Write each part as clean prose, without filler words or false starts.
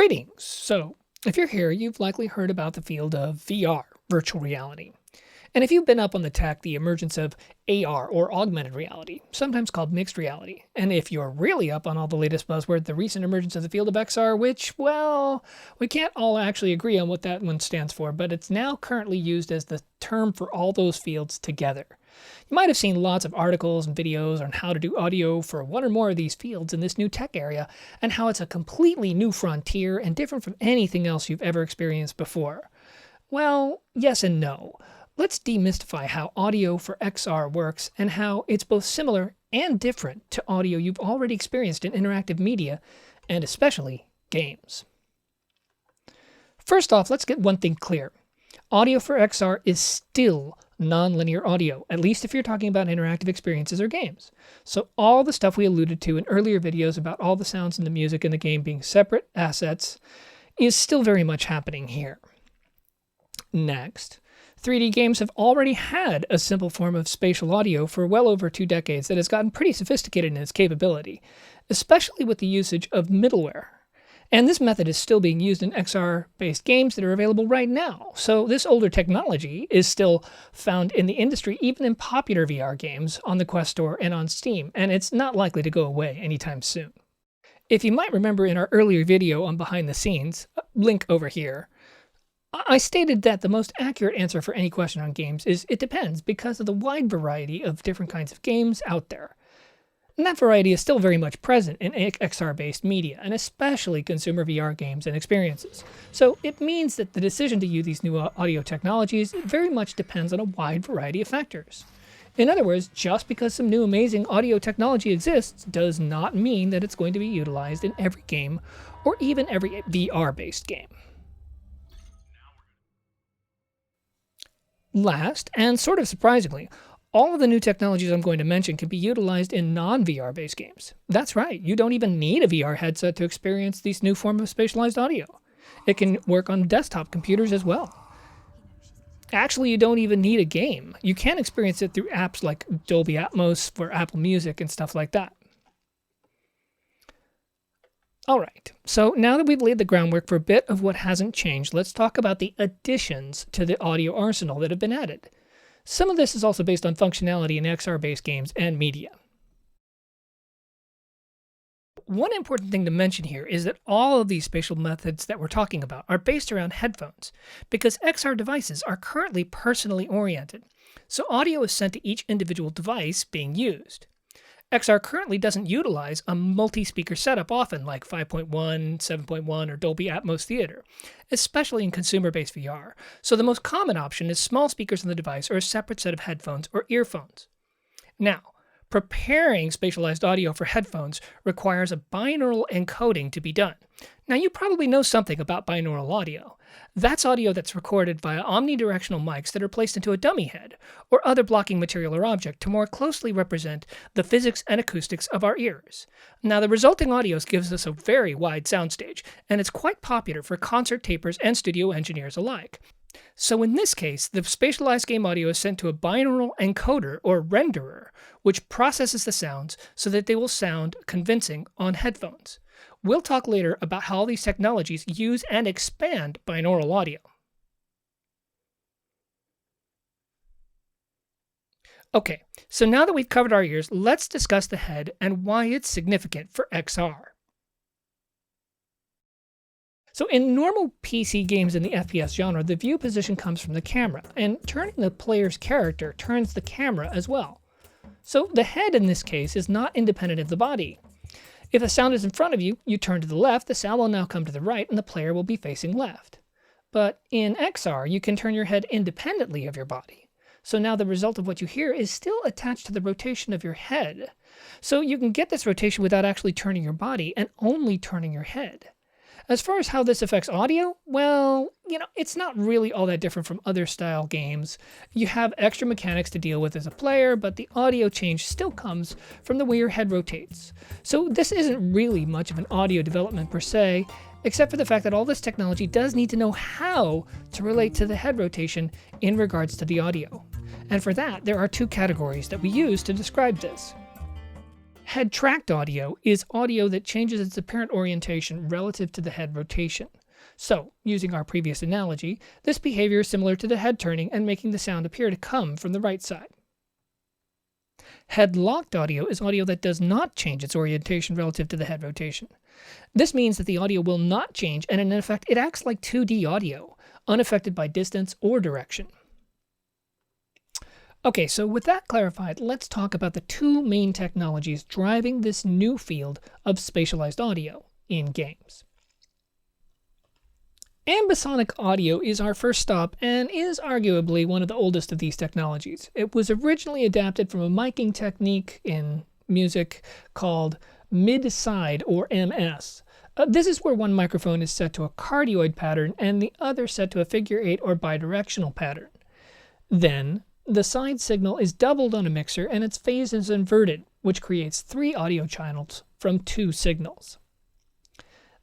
Greetings! So, if you're here, you've likely heard about the field of VR, virtual reality. And if you've been up on the tech, the emergence of AR or augmented reality, sometimes called mixed reality. And if you're really up on all the latest buzzword, the recent emergence of the field of XR, which, well, we can't all actually agree on what that one stands for, but it's now currently used as the term for all those fields together. You might have seen lots of articles and videos on how to do audio for one or more of these fields in this new tech area, and how it's a completely new frontier and different from anything else you've ever experienced before. Well, yes and no. Let's demystify how audio for XR works and how it's both similar and different to audio you've already experienced in interactive media, and especially games. First off, let's get one thing clear. Audio for XR is still nonlinear audio, at least if you're talking about interactive experiences or games. So all the stuff we alluded to in earlier videos about all the sounds and the music in the game being separate assets is still very much happening here. Next, 3D games have already had a simple form of spatial audio for well over 2 decades that has gotten pretty sophisticated in its capability, especially with the usage of middleware. And this method is still being used in XR-based games that are available right now. So this older technology is still found in the industry, even in popular VR games on the Quest Store and on Steam, and it's not likely to go away anytime soon. If you might remember in our earlier video on behind the scenes, link over here, I stated that the most accurate answer for any question on games is it depends because of the wide variety of different kinds of games out there. And that variety is still very much present in XR-based media, and especially consumer VR games and experiences. So it means that the decision to use these new audio technologies very much depends on a wide variety of factors. In other words, just because some new amazing audio technology exists does not mean that it's going to be utilized in every game or even every VR-based game. Last, and sort of surprisingly, all of the new technologies I'm going to mention can be utilized in non-VR based games. That's right, you don't even need a VR headset to experience this new form of spatialized audio. It can work on desktop computers as well. Actually, you don't even need a game. You can experience it through apps like Dolby Atmos for Apple Music and stuff like that. Alright, so now that we've laid the groundwork for a bit of what hasn't changed, let's talk about the additions to the audio arsenal that have been added. Some of this is also based on functionality in XR-based games and media. One important thing to mention here is that all of these spatial methods that we're talking about are based around headphones, because XR devices are currently personally oriented, so audio is sent to each individual device being used. XR currently doesn't utilize a multi-speaker setup often like 5.1, 7.1, or Dolby Atmos Theater, especially in consumer-based VR, so the most common option is small speakers in the device or a separate set of headphones or earphones. Now, preparing spatialized audio for headphones requires a binaural encoding to be done. Now, you probably know something about binaural audio. That's audio that's recorded via omnidirectional mics that are placed into a dummy head or other blocking material or object to more closely represent the physics and acoustics of our ears. Now, the resulting audio gives us a very wide soundstage, and it's quite popular for concert tapers and studio engineers alike. So in this case, the spatialized game audio is sent to a binaural encoder or renderer, which processes the sounds so that they will sound convincing on headphones. We'll talk later about how these technologies use and expand binaural audio. Okay, so now that we've covered our ears, let's discuss the head and why it's significant for XR. So in normal PC games in the FPS genre, the view position comes from the camera, and turning the player's character turns the camera as well. So the head in this case is not independent of the body. If the sound is in front of you, you turn to the left, the sound will now come to the right, and the player will be facing left. But in XR, you can turn your head independently of your body. So now the result of what you hear is still attached to the rotation of your head. So you can get this rotation without actually turning your body and only turning your head. As far as how this affects audio, well, it's not really all that different from other style games. You have extra mechanics to deal with as a player, but the audio change still comes from the way your head rotates. So this isn't really much of an audio development per se, except for the fact that all this technology does need to know how to relate to the head rotation in regards to the audio. And for that, there are 2 categories that we use to describe this. Head-tracked audio is audio that changes its apparent orientation relative to the head rotation. So, using our previous analogy, this behavior is similar to the head turning and making the sound appear to come from the right side. Head-locked audio is audio that does not change its orientation relative to the head rotation. This means that the audio will not change, and in effect, it acts like 2D audio, unaffected by distance or direction. Okay, so with that clarified, let's talk about the two main technologies driving this new field of spatialized audio in games. Ambisonic audio is our first stop and is arguably one of the oldest of these technologies. It was originally adapted from a miking technique in music called mid-side or MS. This is where one microphone is set to a cardioid pattern and the other set to a figure 8 or bidirectional pattern. Then, the side signal is doubled on a mixer and its phase is inverted, which creates 3 audio channels from 2 signals.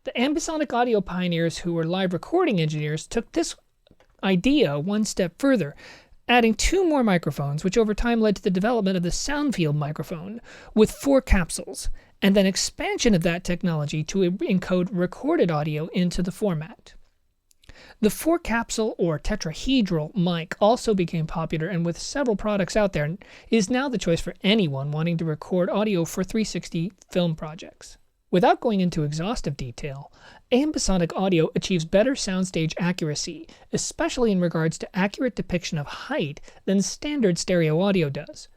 The ambisonic audio pioneers who were live recording engineers took this idea one step further, adding 2 more microphones, which over time led to the development of the sound field microphone with 4 capsules, and then expansion of that technology to encode recorded audio into the format. The 4-capsule or tetrahedral mic also became popular and with several products out there is now the choice for anyone wanting to record audio for 360 film projects. Without going into exhaustive detail, ambisonic audio achieves better soundstage accuracy, especially in regards to accurate depiction of height than standard stereo audio does.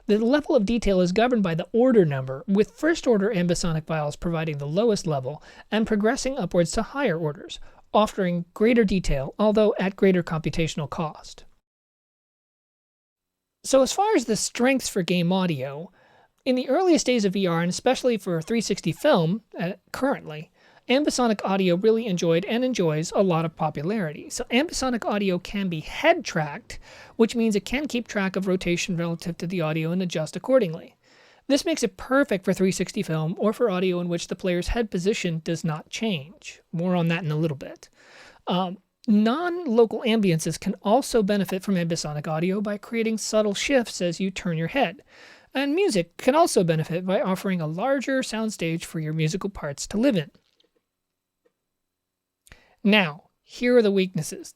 The level of detail is governed by the order number, with first-order ambisonic files providing the lowest level and progressing upwards to higher orders, offering greater detail, although at greater computational cost. So as far as the strengths for game audio, in the earliest days of VR, and especially for 360 film currently, ambisonic audio really enjoyed and enjoys a lot of popularity. So ambisonic audio can be head-tracked, which means it can keep track of rotation relative to the audio and adjust accordingly. This makes it perfect for 360 film or for audio in which the player's head position does not change. More on that in a little bit. Non-local ambiences can also benefit from ambisonic audio by creating subtle shifts as you turn your head. And music can also benefit by offering a larger soundstage for your musical parts to live in. Now, here are the weaknesses.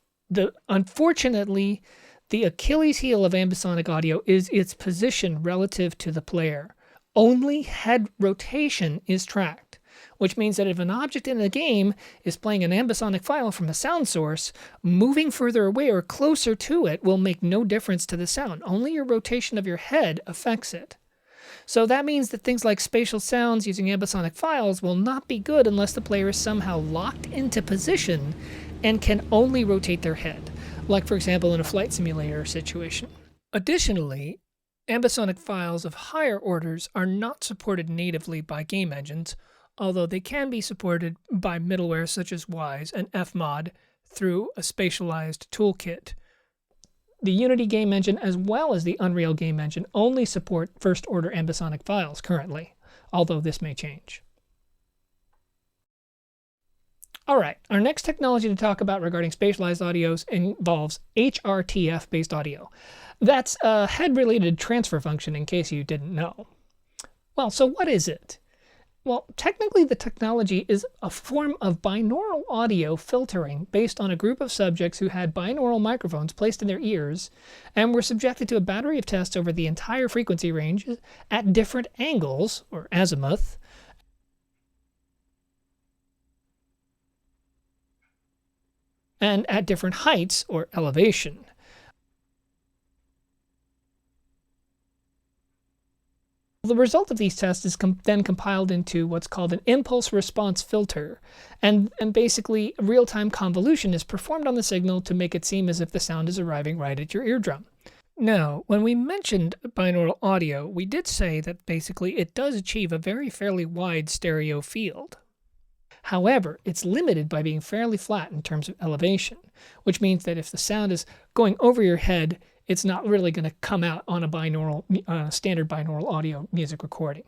Unfortunately, the Achilles heel of ambisonic audio is its position relative to the player. Only head rotation is tracked, which means that if an object in the game is playing an ambisonic file from a sound source, moving further away or closer to it will make no difference to the sound. Only your rotation of your head affects it. So that means that things like spatial sounds using ambisonic files will not be good unless the player is somehow locked into position and can only rotate their head, like for example in a flight simulator situation. Additionally, ambisonic files of higher orders are not supported natively by game engines, although they can be supported by middleware such as Wwise and Fmod through a spatialized toolkit. The Unity game engine as well as the Unreal game engine only support first-order ambisonic files currently, although this may change. Alright, our next technology to talk about regarding spatialized audios involves HRTF-based audio. That's a head-related transfer function in case you didn't know. Well, so what is it? Well, technically the technology is a form of binaural audio filtering based on a group of subjects who had binaural microphones placed in their ears and were subjected to a battery of tests over the entire frequency range at different angles, or azimuth, and at different heights, or elevation. The result of these tests is then compiled into what's called an impulse response filter, and basically real-time convolution is performed on the signal to make it seem as if the sound is arriving right at your eardrum. Now, when we mentioned binaural audio, we did say that basically it does achieve a fairly wide stereo field. However, it's limited by being fairly flat in terms of elevation, which means that if the sound is going over your head, it's not really going to come out on a standard binaural audio music recording.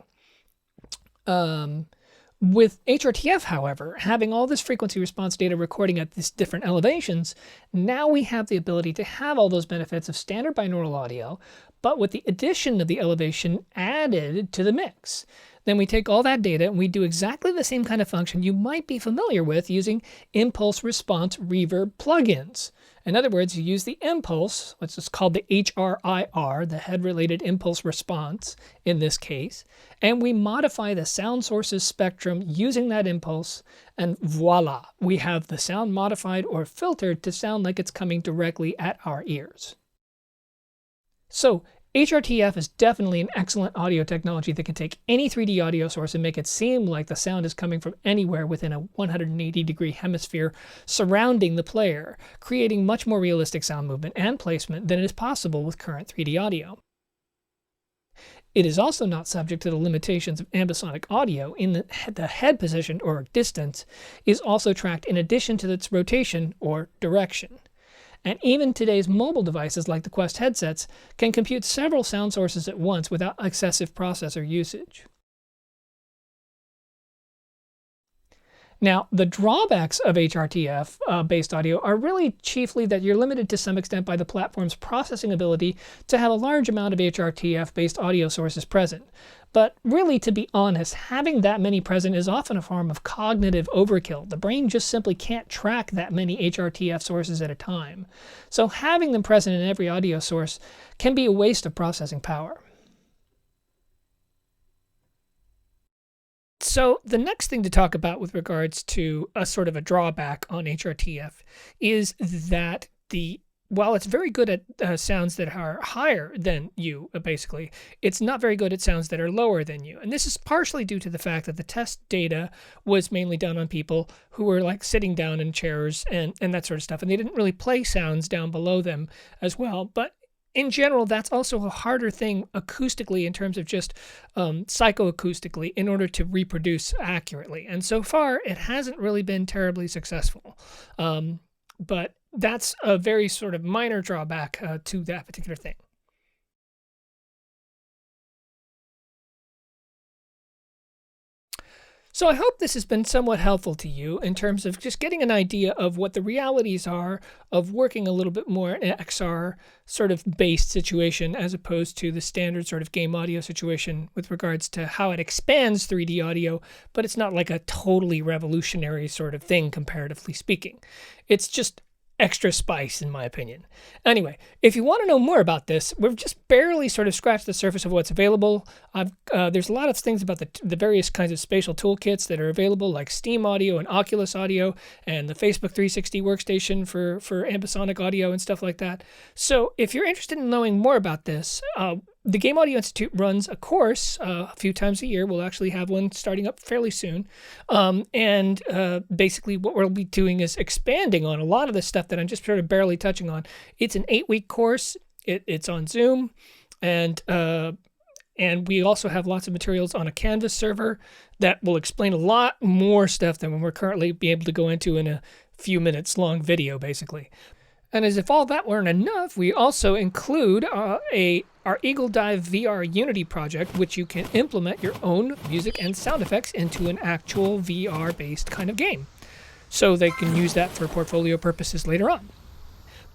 With HRTF, however, having all this frequency response data recording at these different elevations, now we have the ability to have all those benefits of standard binaural audio, but with the addition of the elevation added to the mix. Then we take all that data and we do exactly the same kind of function you might be familiar with using impulse response reverb plugins. In other words, you use the impulse, which is called the HRIR, the head-related impulse response in this case, and we modify the sound source's spectrum using that impulse, and voila, we have the sound modified or filtered to sound like it's coming directly at our ears. So, HRTF is definitely an excellent audio technology that can take any 3D audio source and make it seem like the sound is coming from anywhere within a 180-degree hemisphere surrounding the player, creating much more realistic sound movement and placement than is possible with current 3D audio. It is also not subject to the limitations of ambisonic audio in that the head position or distance is also tracked in addition to its rotation or direction. And even today's mobile devices like the Quest headsets can compute several sound sources at once without excessive processor usage. Now, the drawbacks of HRTF-based audio are really chiefly that you're limited to some extent by the platform's processing ability to have a large amount of HRTF-based audio sources present. But really, to be honest, having that many present is often a form of cognitive overkill. The brain just simply can't track that many HRTF sources at a time. So having them present in every audio source can be a waste of processing power. So the next thing to talk about with regards to a sort of a drawback on HRTF is that while it's very good at sounds that are higher than you, basically, it's not very good at sounds that are lower than you. And this is partially due to the fact that the test data was mainly done on people who were like sitting down in chairs and that sort of stuff. And they didn't really play sounds down below them as well. But in general, that's also a harder thing acoustically in terms of just psychoacoustically in order to reproduce accurately. And so far, it hasn't really been terribly successful. But that's a very sort of minor drawback to that particular thing. So I hope this has been somewhat helpful to you in terms of just getting an idea of what the realities are of working a little bit more in an XR sort of based situation as opposed to the standard sort of game audio situation with regards to how it expands 3D audio, but it's not like a totally revolutionary sort of thing comparatively speaking. It's just extra spice, in my opinion. Anyway, if you want to know more about this, we've just barely sort of scratched the surface of what's available. There's a lot of things about the various kinds of spatial toolkits that are available, like Steam Audio and Oculus Audio, and the Facebook 360 workstation for Ambisonic audio and stuff like that. So if you're interested in knowing more about this, the Game Audio Institute runs a course a few times a year. We'll actually have one starting up fairly soon. Basically what we'll be doing is expanding on a lot of the stuff that I'm just sort of barely touching on. It's an 8-week course. It's on Zoom. And we also have lots of materials on a Canvas server that will explain a lot more stuff than we're currently be able to go into in a few minutes long video, basically. And as if all that weren't enough, we also include our Eagle Dive VR Unity project, which you can implement your own music and sound effects into an actual VR-based kind of game. So they can use that for portfolio purposes later on.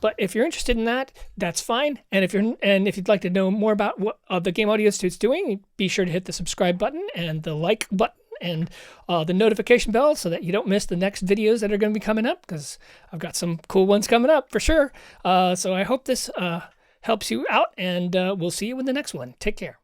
But if you're interested in that, that's fine. And if you'd like to know more about what the Game Audio Institute's doing, be sure to hit the subscribe button and the like button and the notification bell so that you don't miss the next videos that are going to be coming up, because I've got some cool ones coming up for sure. So I hope this helps you out, and we'll see you in the next one. Take care.